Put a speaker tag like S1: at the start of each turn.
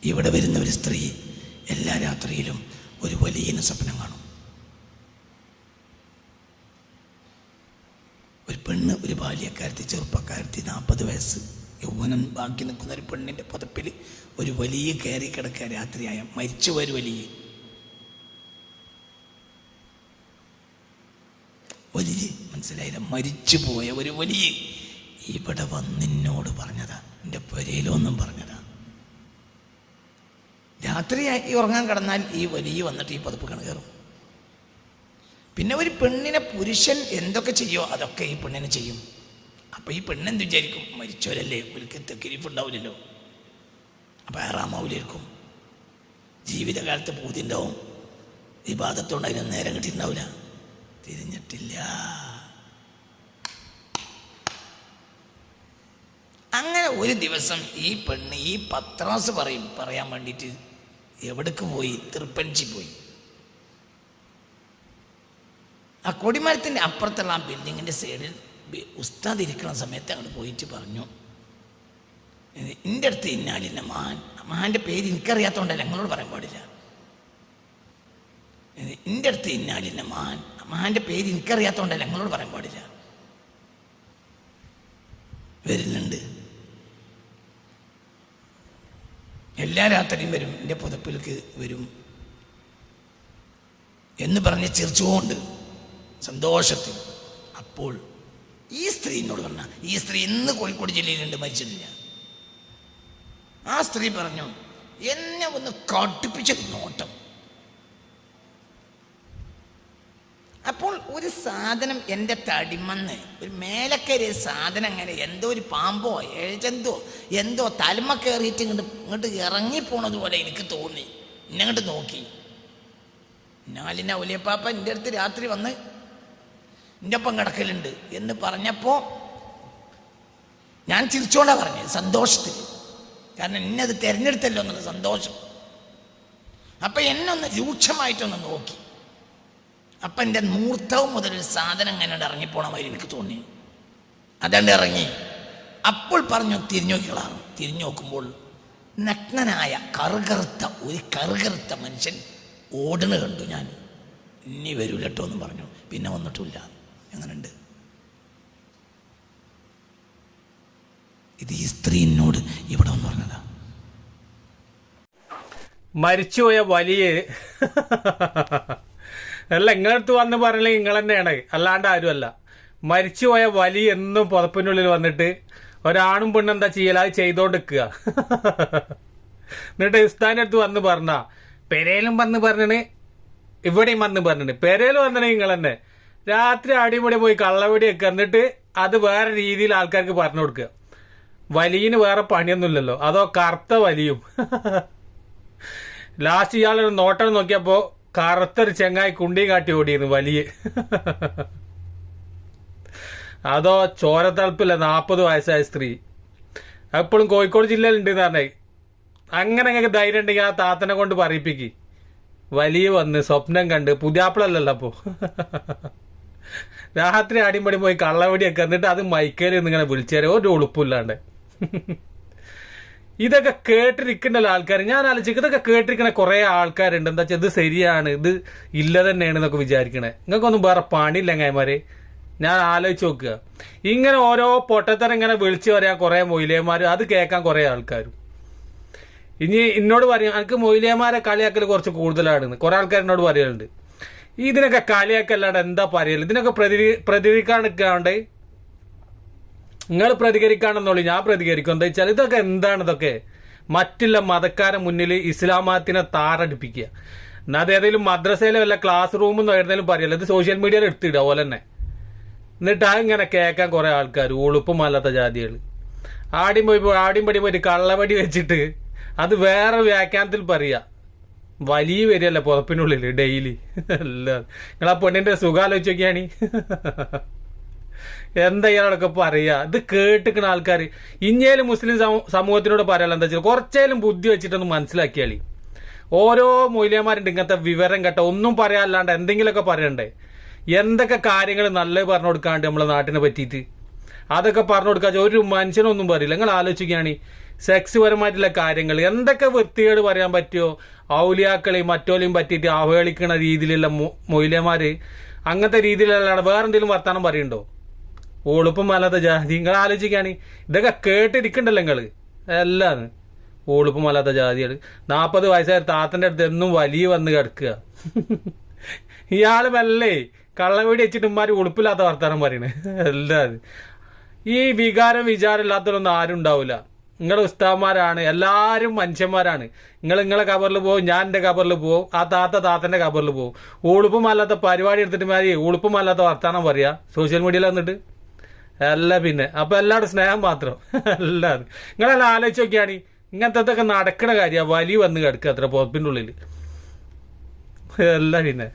S1: ഇവിടെ വരുന്ന ഒരു സ്ത്രീ എല്ലാ രാത്രിയിലും ഒരു വലിയ സ്വപ്നം കാണും. ഒരു പെണ്ണ്, ഒരു ബാല്യക്കാരത്തി, ചെറുപ്പക്കാരത്തി, 40 വയസ്സ്, യൗവനം ബാക്കി നിൽക്കുന്ന ഒരു പെണ്ണിൻ്റെ പുതപ്പിൽ ഒരു വലിയ കയറി കിടക്കുക. രാത്രിയായ മരിച്ചുപോയ ഒരു വലിയ മനസ്സിലായില്ല, മരിച്ചുപോയ ഒരു വലിയ ഇവിടെ വന്നിന്നോട് പറഞ്ഞതാ, എൻ്റെ പുരയിലൊന്നും പറഞ്ഞതാ. രാത്രിയായി ഉറങ്ങാൻ കിടന്നാൽ ഈ വലിയ വന്നിട്ട് ഈ പുതപ്പ് കയറും. പിന്നെ ഒരു പെണ്ണിനെ പുരുഷൻ എന്തൊക്കെ ചെയ്യോ അതൊക്കെ ഈ പെണ്ണിനെ ചെയ്യും. അപ്പം ഈ പെണ്ണെന്ത് വിചാരിക്കും, മരിച്ചവരല്ലേ, ഒരിക്കൽ തെക്കിരിപ്പ് ഉണ്ടാവില്ലല്ലോ, അപ്പം ആറാമാവില്ലായിരിക്കും. ജീവിതകാലത്ത് പൂതി ഉണ്ടാവും, വിവാദത്തോണ്ട് അതിനൊന്നും നേരം കിട്ടിയിട്ടുണ്ടാവില്ല, തിരിഞ്ഞിട്ടില്ല. അങ്ങനെ ഒരു ദിവസം ഈ പെണ്ണ് ഈ പത്രാസ് പറയാൻ വേണ്ടിയിട്ട് എവിടേക്ക് പോയി, തൃപ്പഞ്ചി പോയി. ആ കൊടിമരത്തിൻ്റെ അപ്പുറത്തുള്ള ആ ബിൽഡിങ്ങിൻ്റെ സൈഡിൽ ഉസ്താദ് ഇരിക്കുന്ന സമയത്ത് അങ്ങോട്ട് പോയിട്ട് പറഞ്ഞു, എൻ്റെ അടുത്ത് ഇന്നാലില്ല മഹാൻ്റെ പേര് എനിക്കറിയാത്തതുകൊണ്ടല്ല, ഞങ്ങളോട് പറയാൻ പാടില്ല. എൻ്റെ അടുത്ത് ഇന്നാലില്ല മഹാൻ്റെ പേര് എനിക്കറിയാത്തതുകൊണ്ടല്ല, ഞങ്ങളോട് പറയാൻ പാടില്ല. വരുന്നുണ്ട്, എല്ലാ രാത്രിയും വരും, എൻ്റെ പുതപ്പിലേക്ക് വരും എന്ന് പറഞ്ഞ് ചിരിച്ചുകൊണ്ട് സന്തോഷത്തിൽ. അപ്പോൾ ഈ സ്ത്രീ എന്നോട് പറഞ്ഞ, ഈ സ്ത്രീ ഇന്ന് കോഴിക്കോട് ജില്ലയിലുണ്ട്, മരിച്ചിട്ടില്ല. ആ സ്ത്രീ പറഞ്ഞു, എന്നെ ഒന്ന് കടുപ്പിച്ചൊരു നോട്ടം. അപ്പോൾ ഒരു സാധനം എൻ്റെ തടിമന്ന്, ഒരു മേലക്കരി സാധനം, അങ്ങനെ എന്തോ ഒരു പാമ്പോ എഴുജന്തോ എന്തോ തലമ കയറിയിട്ട് ഇങ്ങോട്ട് ഇറങ്ങിപ്പോണത് പോലെ എനിക്ക് തോന്നി. ഇന്നങ്ങോട്ട് നോക്കി. നാലിന ഒലിയപ്പാപ്പ എൻ്റെ അടുത്ത് രാത്രി വന്ന് എൻ്റെ ഒപ്പം കിടക്കലുണ്ട് എന്ന് പറഞ്ഞപ്പോൾ ഞാൻ ചിരിച്ചോണ്ടാ പറഞ്ഞത്, സന്തോഷത്തിൽ. കാരണം എന്നത് തിരഞ്ഞെടുത്തല്ലോ എന്നുള്ള സന്തോഷം. അപ്പം എന്നെ ഒന്ന് രൂക്ഷമായിട്ടൊന്ന് നോക്കി. അപ്പം എൻ്റെ മൂർത്തവും മുതലൊരു സാധനം ഇങ്ങനെ ഇറങ്ങിപ്പോണ മാതിരി എനിക്ക് തോന്നി. അതണ്ട് ഇറങ്ങി. അപ്പോൾ പറഞ്ഞു, തിരിഞ്ഞു നോക്കികളാണ്. തിരിഞ്ഞു നോക്കുമ്പോൾ നഗ്നനായ കറുകറുത്ത മനുഷ്യൻ ഓടണ് കണ്ടു. ഞാൻ ഇനി വരൂലട്ടോ എന്ന് പറഞ്ഞു. പിന്നെ വന്നിട്ടില്ല. എങ്ങനെയുണ്ട് ഇത്? ഈ സ്ത്രീ എന്നോട് ഇവിടെ വന്ന് പറഞ്ഞതാ.
S2: മരിച്ചുപോയ വലിയ അല്ല, ഇങ്ങളടുത്ത് വന്ന് പറഞ്ഞില്ലെങ്കിൽ നിങ്ങൾ തന്നെയാണ്, അല്ലാണ്ട് ആരുമല്ല. മരിച്ചുപോയ വലിയ എന്നും പുതപ്പിനുള്ളിൽ വന്നിട്ട് ഒരാണും പെണ്ണും എന്താ ചെയ്യല, അത് ചെയ്തോണ്ടിരിക്കുക. എന്നിട്ട് ഉസ്താദിന്റെ അടുത്ത് വന്ന് പറഞ്ഞ, പെരയിലും വന്ന് പറഞ്ഞിന്, ഇവിടെയും വന്ന് പറഞ്ഞിന്. പെരയിൽ വന്നിന് നിങ്ങൾ തന്നെ രാത്രി അടിപൊളി പോയി കള്ളവെടിയൊക്കെ, എന്നിട്ട് അത് വേറെ രീതിയിൽ ആൾക്കാർക്ക് പറഞ്ഞു കൊടുക്കുക. വലിയന് വേറെ പണിയൊന്നുമില്ലല്ലോ, അതോ കറുത്ത വലിയും. ലാസ്റ്റ് ഇയാളൊരു നോട്ടം നോക്കിയപ്പോ കറുത്തൊരു ചെങ്ങായി കുണ്ടി കാട്ടി ഓടിയിരുന്നു വലിയ. അതോ ചോരത്തളപ്പില്ല 40 വയസ്സായ സ്ത്രീ. എപ്പോഴും കോഴിക്കോട് ജില്ലയിലുണ്ട് എന്ന് പറഞ്ഞേ. അങ്ങനെ അങ്ങനെ ധൈര്യം ഉണ്ടെങ്കിൽ ആ താത്തനെ കൊണ്ട് പറയിപ്പിക്ക്. വലിയ വന്ന് സ്വപ്നം കണ്ട്, പുതിയാപ്പിളല്ലല്ലോ അപ്പോ. രാത്രി അടിമടി പോയി കള്ളവടിയൊക്കെ, എന്നിട്ട് അത് മൈക്കേരി ഇങ്ങനെ വിളിച്ചേരെ ഒരു ഉളുപ്പില്ലാണ്ട്. ഇതൊക്കെ കേട്ടിരിക്കണ്ടല്ലോ ആൾക്കാർ. ഞാൻ ആലോചിക്കും, ഇതൊക്കെ കേട്ടിരിക്കണ കുറെ ആൾക്കാരുണ്ട്. എന്താ വെച്ചാൽ ഇത് ശരിയാണ്, ഇത് ഇല്ല തന്നെയാണ് എന്നൊക്കെ വിചാരിക്കണേ. നിങ്ങൾക്കൊന്നും വേറെ പണിയില്ല അങ്ങന്മാരെ. ഞാൻ ആലോചിച്ച് നോക്കുക, ഇങ്ങനെ ഓരോ പൊട്ടത്തരം ഇങ്ങനെ വിളിച്ചു പറയാൻ കുറെ മൊയിലേമാർ, അത് കേൾക്കാൻ കുറെ ആൾക്കാരും. ഇനി എന്നോട് പറയും, എനിക്ക് മൊയിലേമാരെ കളിയാക്കൽ കുറച്ച് കൂടുതലാണെന്ന് കുറെ ആൾക്കാർ എന്നോട് പറയലുണ്ട്. ഇതിനൊക്കെ കളിയാക്കല്ലാണ്ട് എന്താ പറയല്? ഇതിനൊക്കെ പ്രതികരിക്കാൻ നിൽക്കാണ്ട് നിങ്ങൾ പ്രതികരിക്കാണെന്നുള്ളൂ, ഞാൻ പ്രതികരിക്കും. എന്താ വെച്ചാൽ ഇതൊക്കെ എന്താണ്? ഇതൊക്കെ മറ്റുള്ള മതക്കാരെ മുന്നിൽ ഇസ്ലാം മതത്തിനെ താറടിപ്പിക്കുക. എന്നാൽ അത് ഏതെങ്കിലും മദ്രസയിലോ വല്ല ക്ലാസ് റൂമെന്നോ ഏതെങ്കിലും പറയല്ലോ, ഇത് സോഷ്യൽ മീഡിയയിൽ എടുത്തിടുക പോലെ തന്നെ. എന്നിട്ട് അതിങ്ങനെ കേൾക്കാൻ കുറെ ആൾക്കാർ, ഉളുപ്പമല്ലാത്ത ജാതികൾ. ആടിയും പടി പോയിട്ട് കള്ളവടി വെച്ചിട്ട് അത് വേറെ വ്യാഖ്യാനത്തിൽ പറയുക. വലിയ വരികയല്ലേ പുതപ്പിനുള്ളിൽ ഡെയിലി. അല്ല, നിങ്ങൾ ആ പെണ്ണിന്റെ സുഖാലോചിച്ച് നോക്കിയാണ്. എന്താ ഇയാളൊക്കെ പറയാ? ഇത് കേട്ടിക്കണ ആൾക്കാർ ഇനിയേലും മുസ്ലിം സമൂഹത്തിനോട് പറയാലോ, എന്താ വെച്ചാൽ കുറച്ചേലും ബുദ്ധി വെച്ചിട്ടൊന്ന് മനസ്സിലാക്കിയാളി. ഓരോ മൂല്യന്മാരുണ്ട് ഇങ്ങനത്തെ വിവരം കേട്ട ഒന്നും പറയാല്ലാണ്ട് എന്തെങ്കിലുമൊക്കെ പറയണ്ടേ. എന്തൊക്കെ കാര്യങ്ങൾ നല്ലത് പറഞ്ഞു കൊടുക്കാണ്ട് നമ്മളെ നാട്ടിനെ പറ്റിയിട്ട് അതൊക്കെ പറഞ്ഞു കൊടുക്കാ ഒരു മനുഷ്യനൊന്നും പറയില്ല. നിങ്ങൾ ആലോചിക്കുകയാണ്, സെക്സ് പരമായിട്ടുള്ള കാര്യങ്ങൾ എന്തൊക്കെ വൃത്തികേട് പറയാൻ പറ്റുമോ ഔലിയാക്കളെയും മറ്റോലെയും പറ്റിയിട്ട് അവഹേളിക്കുന്ന രീതിയിലുള്ള മൊയിലമാര് അങ്ങനത്തെ രീതിയിലുള്ള വേറെ എന്തെങ്കിലും വർത്താനം പറയുന്നുണ്ടോ? ഓളുപ്പം അല്ലാത്ത ജാതി നിങ്ങൾ ആലോചിക്കുകയാണ്. ഇതൊക്കെ കേട്ടിരിക്കണ്ടല്ലോ നിങ്ങൾ എല്ലാം. ഓളുപ്പം അല്ലാത്ത ജാതികൾ 40 വയസ്സായ താത്തൻ്റെ അടുത്ത് എന്നും വലിയ വന്ന് കിടക്കുക. ഇയാൾ മെല്ലെ കള്ളവീടി വെച്ചിട്ട് ഉമ്മാര് ഉളുപ്പില്ലാത്ത വർത്താനം പറയണേ എല്ലാവരും. ഈ വികാരം വിചാരം ഇല്ലാത്തതൊന്നും ആരും ഉണ്ടാവില്ല. നിങ്ങളുടെ ഉസ്താദ്മാരാണ്, എല്ലാവരും മനുഷ്യന്മാരാണ്. നിങ്ങളെ കബറിൽ പോകും, ഞാൻ എൻ്റെ കബറിൽ പോകും, ആ താത്തൻ്റെ കബറിൽ പോകും. ഉളുപ്പമല്ലാത്ത പരിപാടി എടുത്തിട്ട് മാതിരി ഉളുപ്പമല്ലാത്ത വർത്താനം പറയാ സോഷ്യൽ മീഡിയയിൽ വന്നിട്ട് എല്ലാം. പിന്നെ അപ്പം എല്ലാവരും സ്നേഹം മാത്രം എല്ലാവരും. നിങ്ങളെല്ലാം ആലോചിച്ച് നോക്കിയാണ് ഇങ്ങനത്തെ നടക്കണ കാര്യമാണ്. വലിയ വന്ന് കിടക്കുക അത്ര പുറപ്പിൻ്റെ ഉള്ളിൽ എല്ലാം. പിന്നെ